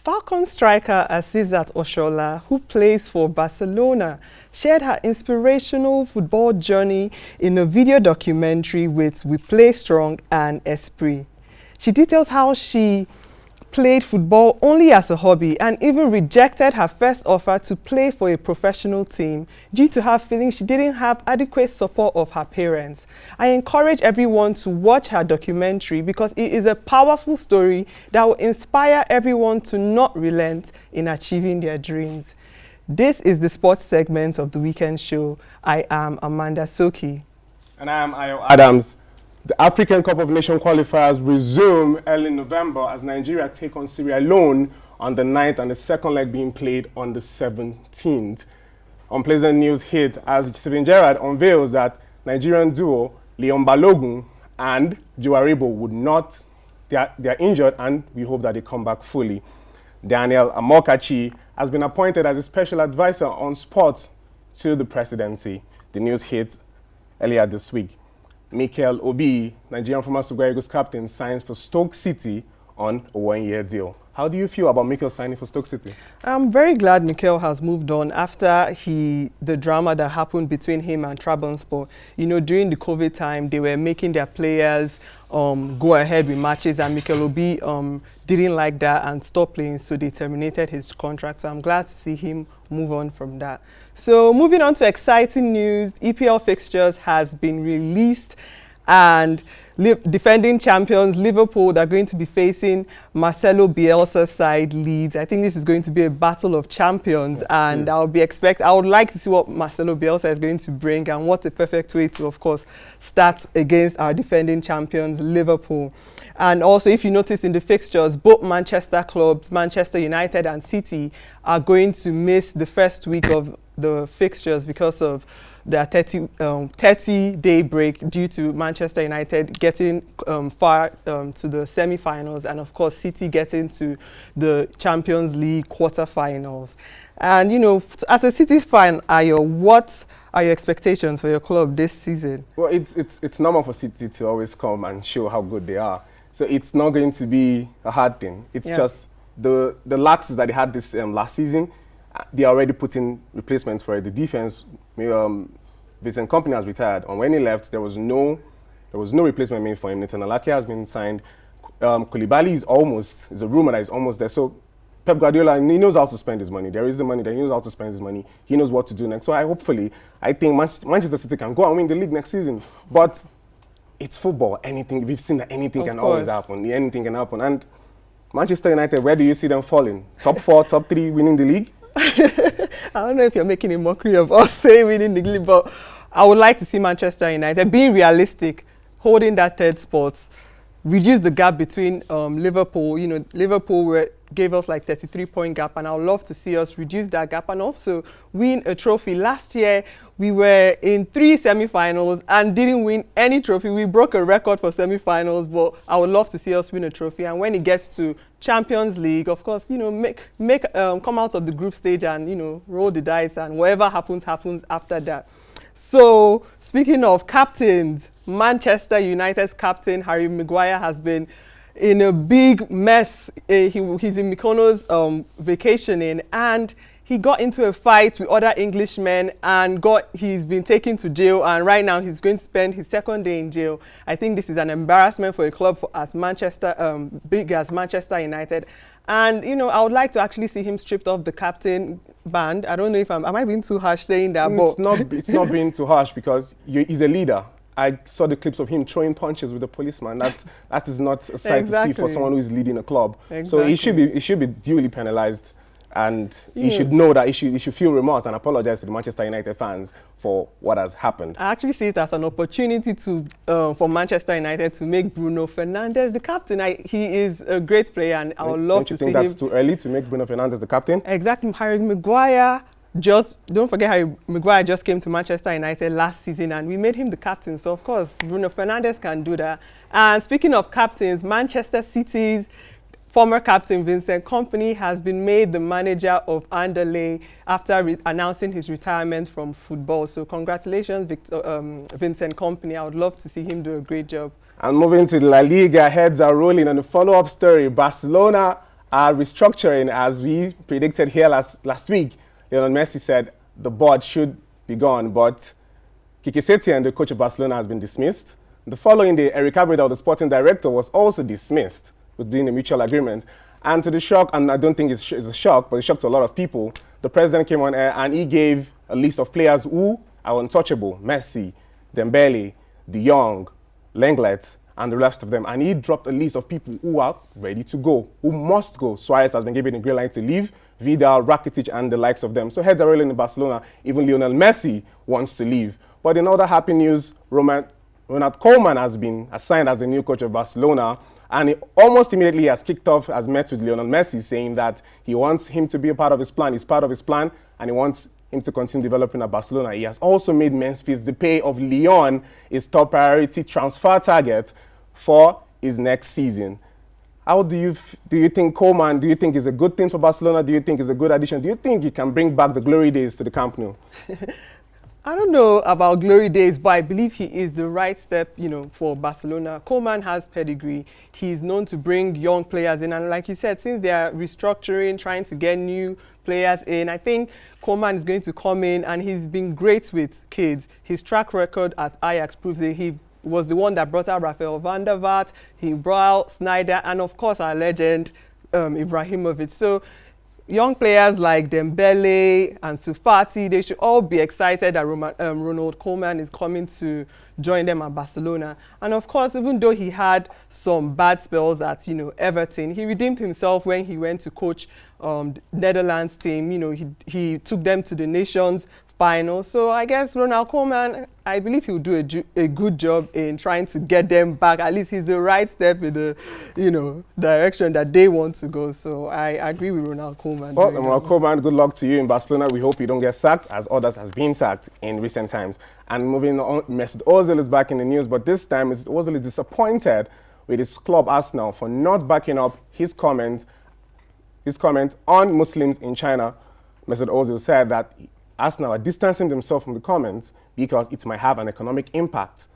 Falcon striker Asisat Oshola, who plays for Barcelona, shared her inspirational football journey in a video documentary with We Play Strong and Esprit. She details how she played football only as a hobby and even rejected her first offer to play for a professional team due to her feeling she didn't have adequate support of her parents. I encourage everyone to watch her documentary because it is a powerful story that will inspire everyone to not relent in achieving their dreams. This is the sports segment of the weekend show. I am Amanda Soki. And I am Ayo Adams. The African Cup of Nations qualifiers resume early November as Nigeria take on Sierra Leone on the 9th and the second leg being played on the 17th. Unpleasant news hit as Steven Gerrard unveils that Nigerian duo Leon Balogun and Joe Aribo would not, they are injured and we hope that they come back fully. Daniel Amokachi has been appointed as a special advisor on sports to the presidency. The news hit earlier this week. Mikel Obi, Nigerian former Super Eagles captain, signs for Stoke City on a one-year deal. How do you feel about Mikel signing for Stoke City? I'm very glad Mikel has moved on after the drama that happened between him and Trabzonspor. You know, during the COVID time, they were making their players go ahead with matches, and Mikel Obi didn't like that and stopped playing, so they terminated his contract. So I'm glad to see him move on from that. So moving on to exciting news, EPL fixtures has been released, and defending champions Liverpool, they're going to be facing Marcelo Bielsa's side Leeds. I think this is going to be a battle of champions, and I would like to see what Marcelo Bielsa is going to bring, and what a perfect way to, of course, start against our defending champions Liverpool. And also, if you notice in the fixtures, both Manchester clubs, Manchester United and City, are going to miss the first week of the fixtures because of their 30-day break due to Manchester United getting far to the semi-finals, and of course City getting to the Champions League quarter-finals. And you know, as a City fan, what are your expectations for your club this season? Well, it's normal for City to always come and show how good they are. So it's not going to be a hard thing. It's just the lapses that they had this last season. They are already putting replacements for it. The defense, Vincent Kompany has retired. And when he left, there was no replacement made for him. Nathan Alake has been signed. Koulibaly is a rumor that he's almost there. So Pep Guardiola, he knows how to spend his money. There is the money, he knows how to spend his money. He knows what to do next. So I think Manchester City can go and win the league next season. But it's football. We've seen that anything can always happen. Anything can happen. And Manchester United, where do you see them falling? Top 4, top 3 winning the league? I don't know if you're making a mockery of us saying winning the league, but I would like to see Manchester United being realistic, holding that third spot, reduce the gap between Liverpool. You know, Liverpool gave us like 33-point gap, and I would love to see us reduce that gap and also win a trophy. Last year, we were in 3 semi-finals and didn't win any trophy. We broke a record for semi-finals, but I would love to see us win a trophy. And when it gets to Champions League, of course, you know, come out of the group stage and, you know, roll the dice, and whatever happens after that. So, speaking of captains, Manchester United's captain, Harry Maguire, has been in a big mess. He's in Mykonos vacationing, and he got into a fight with other Englishmen and he's been taken to jail, and right now he's going to spend his second day in jail. I think this is an embarrassment for a club big as Manchester United. And, you know, I would like to actually see him stripped off the captain band. I don't know if am I being too harsh saying that? But It's not being too harsh because he's a leader. I saw the clips of him throwing punches with the policeman. That is not a sight to see for someone who is leading a club. So he should be duly penalized, and he should know that he should feel remorse and apologize to the Manchester United fans for what has happened. I actually see it as an opportunity for Manchester United to make Bruno Fernandes the captain. He is a great player, and I would love to see him. Don't you think that's too early to make Bruno Fernandes the captain? Exactly. Harry Maguire. Don't forget Harry Maguire just came to Manchester United last season and we made him the captain. So, of course, Bruno Fernandes can do that. And speaking of captains, Manchester City's former captain Vincent Kompany has been made the manager of Anderlecht after announcing his retirement from football. So, congratulations, Vincent Kompany. I would love to see him do a great job. And moving to La Liga, heads are rolling on the follow-up story. Barcelona are restructuring, as we predicted here last week. Lionel Messi said the board should be gone, but Quique Setien, the coach of Barcelona, has been dismissed. The following day, Eric Abidal, the sporting director, was also dismissed within a mutual agreement. And to the shock, and I don't think it's a shock, but it shocked a lot of people, the president came on air and he gave a list of players who are untouchable: Messi, Dembele, De Jong, Lenglet, and the rest of them. And he dropped a list of people who are ready to go, who must go. Suarez has been given a green light to leave, Vidal, Rakitic, and the likes of them. So heads are rolling in Barcelona. Even Lionel Messi wants to leave. But in other happy news, Ronald Koeman has been assigned as the new coach of Barcelona. And he almost immediately has kicked off, has met with Lionel Messi, saying that he wants him to be a part of his plan. He's part of his plan, and he wants him to continue developing at Barcelona. He has also made Memphis Depay of Lyon his top priority transfer target for his next season. How do you think Koeman, do you think is a good thing for Barcelona? Do you think is a good addition? Do you think he can bring back the glory days to the Camp Nou? I don't know about glory days, but I believe he is the right step, for Barcelona. Koeman has pedigree. He's known to bring young players in. And like you said, since they are restructuring, trying to get new players in, I think Koeman is going to come in, and he's been great with kids. His track record at Ajax proves it. He was the one that brought out Rafael van der Vaart. He brought out Sneijder, and of course our legend, Ibrahimovic. So young players like Dembele and Ansu Fati, they should all be excited that Ronald Koeman is coming to join them at Barcelona. And of course, even though he had some bad spells at Everton, he redeemed himself when he went to coach Netherlands team. He took them to the Nations final. So I guess Ronald Koeman, I believe he'll do a good job in trying to get them back. At least he's the right step in the direction that they want to go. So I agree with Ronald Koeman. Well, Ronald Koeman, good luck to you in Barcelona. We hope you don't get sacked, as others have been sacked in recent times. And moving on, Mesut Ozil is back in the news, but this time Mesut Ozil is disappointed with his club Arsenal for not backing up his comment on Muslims in China. Mesut Ozil said that Arsenal are distancing themselves from the comments because it might have an economic impact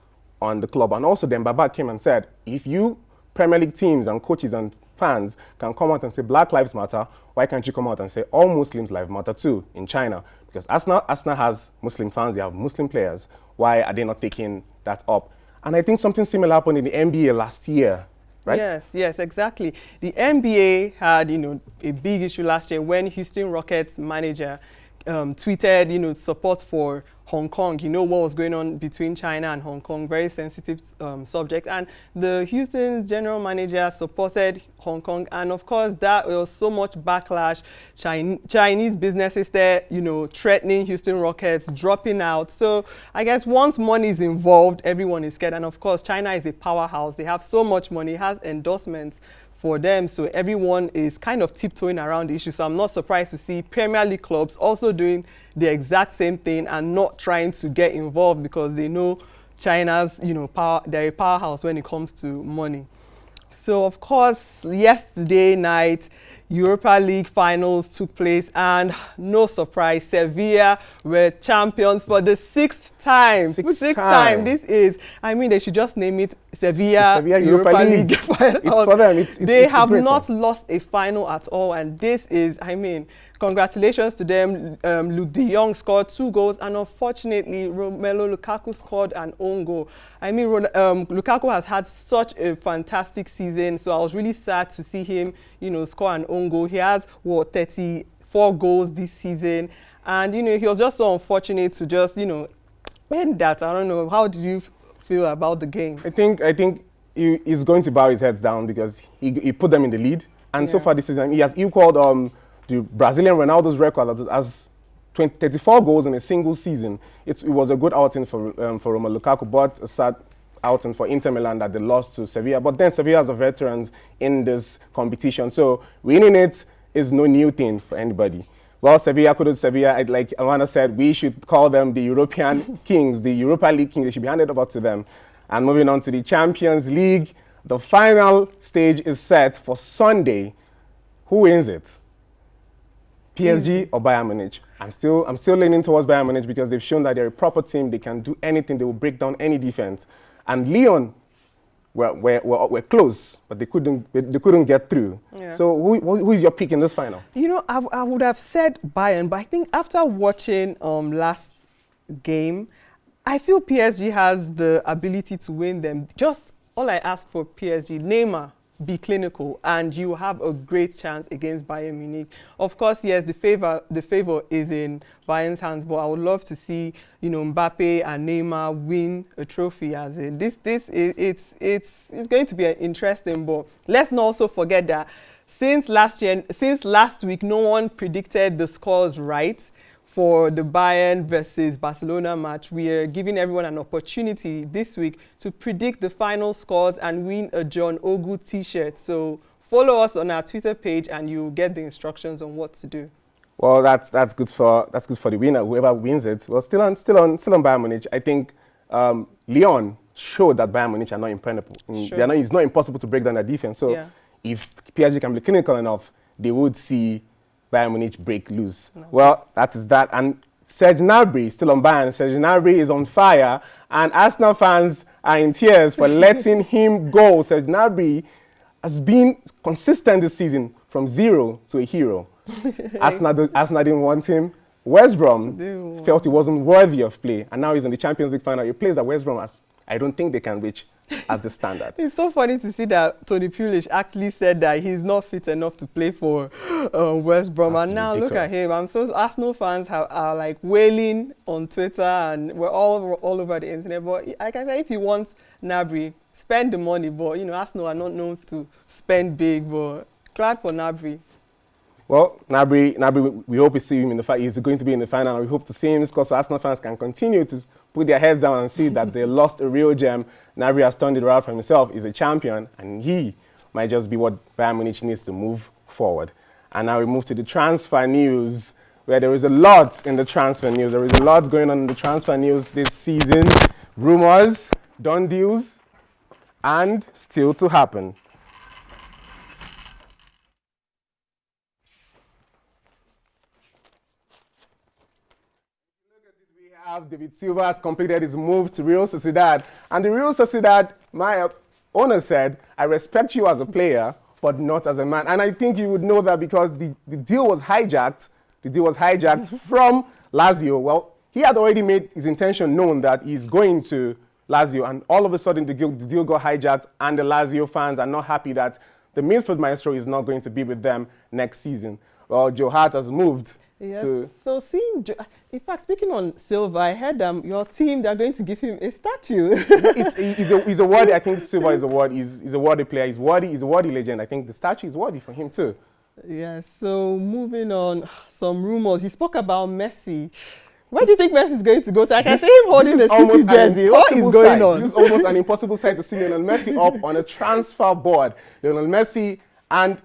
on the club. And also then Baba came and said, if you Premier League teams and coaches and fans can come out and say Black Lives Matter, why can't you come out and say all Muslims' lives matter too in China? Because Arsenal has Muslim fans, they have Muslim players. Why are they not taking that up? And I think something similar happened in the NBA last year, right? Yes, exactly. The NBA had, a big issue last year when Houston Rockets manager tweeted, support for Hong Kong. What was going on between China and Hong Kong, very sensitive subject. And the Houston's general manager supported Hong Kong. And of course, that was so much backlash. Chinese businesses there, threatening Houston Rockets, dropping out. So I guess once money is involved, everyone is scared. And of course, China is a powerhouse. They have so much money, it has endorsements for them, so everyone is kind of tiptoeing around the issue. So I'm not surprised to see Premier League clubs also doing the exact same thing and not trying to get involved because they know China's, power. They're a powerhouse when it comes to money. So of course, yesterday night, Europa League finals took place, and no surprise, Sevilla were champions for the sixth time. Sixth time. This is, they should just name it Sevilla Europa League finals. It's for them. They have not lost a final at all, and this is, congratulations to them. Luke de Jong scored 2 goals, and unfortunately, Romelu Lukaku scored an own goal. Lukaku has had such a fantastic season, so I was really sad to see him, score an own goal. He has, 34 goals this season, and, he was just so unfortunate to just, end that. I don't know. How did you feel about the game? I think he's going to bow his head down because he put them in the lead, and so far this season he has equaled the Brazilian Ronaldo's record as 34 goals in a single season. It was a good outing for Romelu Lukaku, but a sad outing for Inter Milan that they lost to Sevilla. But then Sevilla are veterans in this competition, so winning it is no new thing for anybody. Well, Sevilla, like Alana said, we should call them the European kings, the Europa League kings. They should be handed over to them. And moving on to the Champions League, the final stage is set for Sunday. Who wins it? PSG or Bayern Munich? I'm still leaning towards Bayern Munich because they've shown that they're a proper team. They can do anything. They will break down any defense. And Lyon were close, but they couldn't get through. Yeah. Yeah. So who is your pick in this final? You know, I would have said Bayern, but I think after watching last game, I feel PSG has the ability to win them. Just all I ask for PSG, Neymar, be clinical, and you have a great chance against Bayern Munich. Of course, yes, the favor is in Bayern's hands, but I would love to see, you know, Mbappe and Neymar win a trophy. As in it's going to be interesting. But let's not also forget that since last week, no one predicted the scores right for the Bayern versus Barcelona match. We are giving everyone an opportunity this week to predict the final scores and win a John Ogu t-shirt. So follow us on our Twitter page and you'll get the instructions on what to do. Well, that's good for the winner, whoever wins it. Well, still on Bayern Munich. I think Lyon showed that Bayern Munich are not impenetrable. Sure. It's not impossible to break down their defense. So yeah, if PSG can be clinical enough, they would see Bayern Munich break loose. No. Well, that is that. And Serge Gnabry, still on Bayern. Serge Gnabry is on fire. And Arsenal fans are in tears for letting him go. Serge Gnabry has been consistent this season from zero to a hero. Arsenal didn't want him. West Brom felt he wasn't worthy of play. And now he's in the Champions League final. He plays at West Brom as I don't think they can reach at the standard. It's so funny to see that Tony Pulis actually said that he's not fit enough to play for West Brom. That's and now ridiculous. Look at him. Arsenal fans are like wailing on Twitter and we're all over the internet. But like I said, if you want Gnabry, spend the money. But you know, Arsenal are not known to spend big. But glad for Gnabry. Well, Gnabry, we hope to see him in the final. He's going to be in the final, and we hope to see him because Arsenal fans can continue to put their heads down and see that they lost a real gem. Gnabry has turned it around for himself. He's a champion, and he might just be what Bayern Munich needs to move forward. And now we move to the transfer news, where there is a lot in the transfer news. There is a lot going on in the transfer news this season. Rumors, done deals, and still to happen. David Silva has completed his move to Real Sociedad. And the Real Sociedad, my owner said, I respect you as a player, but not as a man. And I think you would know that because the deal was hijacked. The deal was hijacked from Lazio. Well, he had already made his intention known that he's going to Lazio. And all of a sudden, the deal got hijacked. And the Lazio fans are not happy that the midfield maestro is not going to be with them next season. Well, Joe Hart has moved. Yes. So seeing, in fact, speaking on Silva, I heard your team, they're going to give him a statue. He's a worthy, I think Silva is a worthy, he's a worthy player. He's a worthy legend. I think the statue is worthy for him too. Yeah, so moving on, some rumors. You spoke about Messi. Where do you think Messi is going to go to? I can see him holding the City jersey. What is going on? This is almost an impossible sight to see Lionel Messi up on a transfer board. Lionel Messi and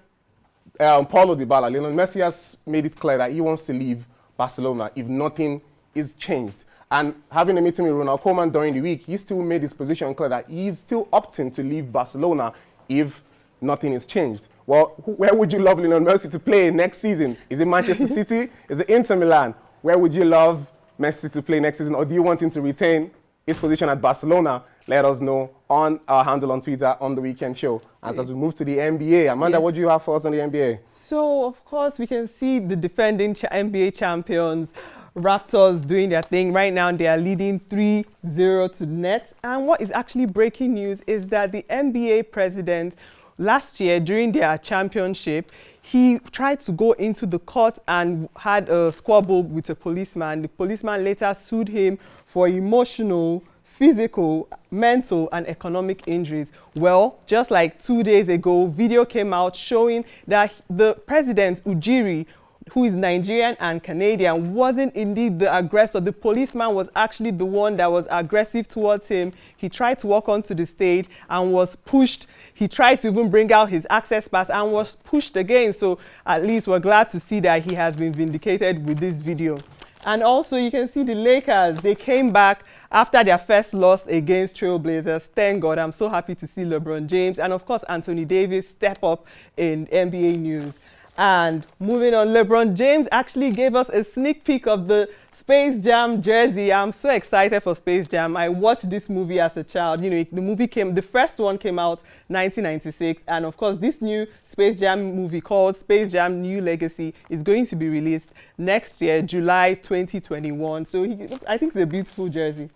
Paulo Dybala. Lionel Messi has made it clear that he wants to leave Barcelona if nothing is changed. And having a meeting with Ronald Koeman during the week, he still made his position clear that he's still opting to leave Barcelona if nothing is changed. Well, where would you love Lionel Messi to play next season? Is it Manchester City? Is it Inter Milan? Where would you love Messi to play next season? Or do you want him to retain his position at Barcelona? Let us know on our handle on Twitter on The Weekend Show. As we move to the NBA, Amanda, what do you have for us on the NBA? So, of course, we can see the defending NBA champions, Raptors, doing their thing. Right now, they are leading 3-0 to Nets. And what is actually breaking news is that the NBA president, last year, during their championship, he tried to go into the court and had a squabble with a policeman. The policeman later sued him for emotional, physical, mental, and economic injuries. Well, just like 2 days ago, video came out showing that the president, Ujiri, who is Nigerian and Canadian, wasn't indeed the aggressor. The policeman was actually the one that was aggressive towards him. He tried to walk onto the stage and was pushed. He tried to even bring out his access pass and was pushed again. So at least we're glad to see that he has been vindicated with this video. And also you can see the Lakers, they came back after their first loss against Trailblazers. Thank God, I'm so happy to see LeBron James and of course Anthony Davis step up in NBA news. And moving on, LeBron James actually gave us a sneak peek of the Space Jam jersey. I'm so excited for Space Jam. I watched this movie as a child. You know, the first one came out 1996, and of course this new Space Jam movie called Space Jam New Legacy is going to be released next year, July 2021. So I think it's a beautiful jersey.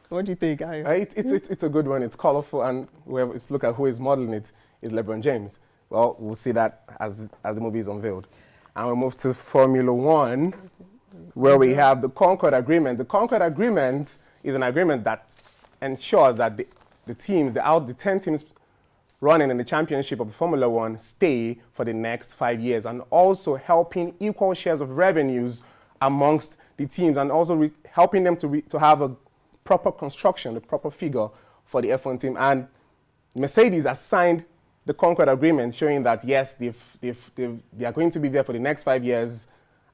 What do you think, Ayo? It's a good one. It's colorful, and let's look at who is modeling it is LeBron James. Well, we'll see that as the movie is unveiled. And we'll move to Formula One, where we have the Concord Agreement. The Concord Agreement is an agreement that ensures that the 10 teams running in the championship of Formula One stay for the next 5 years, and also helping equal shares of revenues amongst the teams, and also helping them to have a proper construction, a proper figure for the F1 team. And Mercedes has signed the Concord Agreement, showing that yes, they are going to be there for the next 5 years,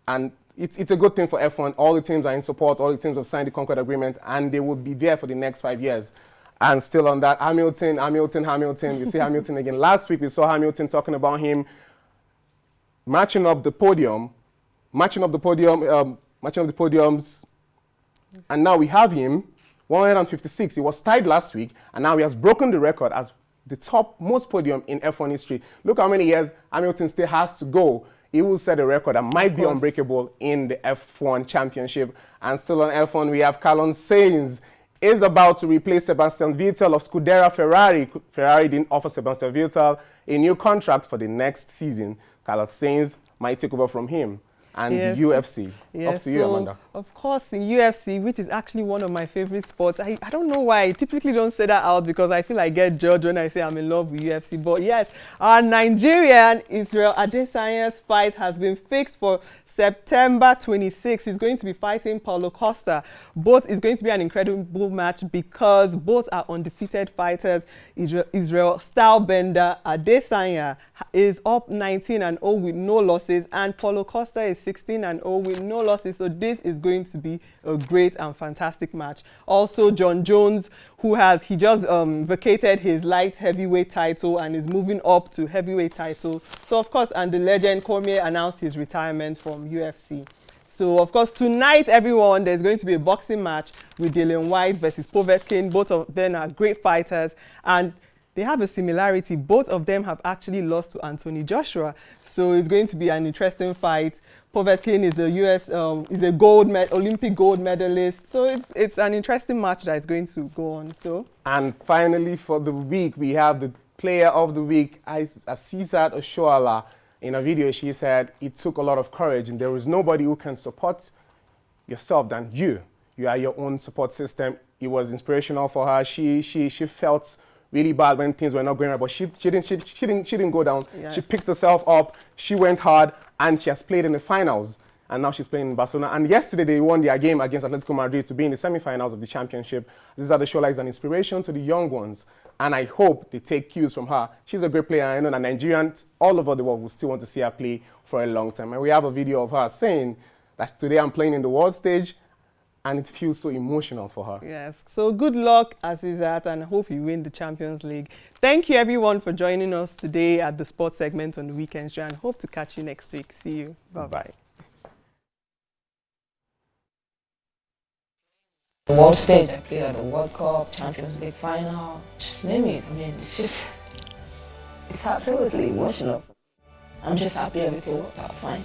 and it's a good thing for F1. All the teams are in support. All the teams have signed the Concord Agreement, and they will be there for the next 5 years. And still on that, Hamilton. You see Hamilton again. Last week we saw Hamilton talking about him matching up the podiums, and now we have him 156. He was tied last week, and now he has broken the record as the top most podium in F1 history. Look how many years Hamilton still has to go. He will set a record that might be unbreakable in the F1 championship. And still on F1, we have Carlos Sainz is about to replace Sebastian Vettel of Scuderia Ferrari. Ferrari didn't offer Sebastian Vettel a new contract for the next season. Carlos Sainz might take over from him. And yes. The UFC. Yes. Up to you, Amanda. Of course, in UFC, which is actually one of my favorite sports. I don't know why I typically don't say that out, because I feel I get judged when I say I'm in love with UFC. But yes, our Nigerian Israel Adesanya's fight has been fixed for September 26th. He's going to be fighting Paulo Costa. Both is going to be an incredible match because both are undefeated fighters. Israel Stylebender Adesanya is up 19-0 with no losses, and Paulo Costa is 16-0 with no losses. So this is going to be a great and fantastic match. Also, John Jones, he just vacated his light heavyweight title and is moving up to heavyweight title. So of course, and the legend Cormier announced his retirement from UFC. So of course, tonight, everyone, there's going to be a boxing match with Dillian Whyte versus Povetkin. Both of them are great fighters, and they have a similarity. Both of them have actually lost to Anthony Joshua. So it's going to be an interesting fight. Povetkin is a Olympic gold medalist. So it's an interesting match that is going to go on. So. And finally, for the week, we have the player of the week, Asisat Oshoala. In a video, she said, it took a lot of courage, and there is nobody who can support yourself than you. You are your own support system. It was inspirational for her. She felt really bad when things were not going right, but she didn't go down. Yes. She picked herself up. She went hard, and she has played in the finals. And now she's playing in Barcelona. And yesterday, they won their game against Atletico Madrid to be in the semi-finals of the championship. This Adeshola is an inspiration to the young ones. And I hope they take cues from her. She's a great player. I know that Nigerians all over the world will still want to see her play for a long time. And we have a video of her saying that today I'm playing in the world stage, and it feels so emotional for her. Yes. So good luck, Asisat, and I hope you win the Champions League. Thank you, everyone, for joining us today at the sports segment on the Weekend Show, and hope to catch you next week. See you. Bye-bye. The world stage, I play at the World Cup, Champions League final, just name it. I mean, it's absolutely emotional. I'm just happy everything worked out fine.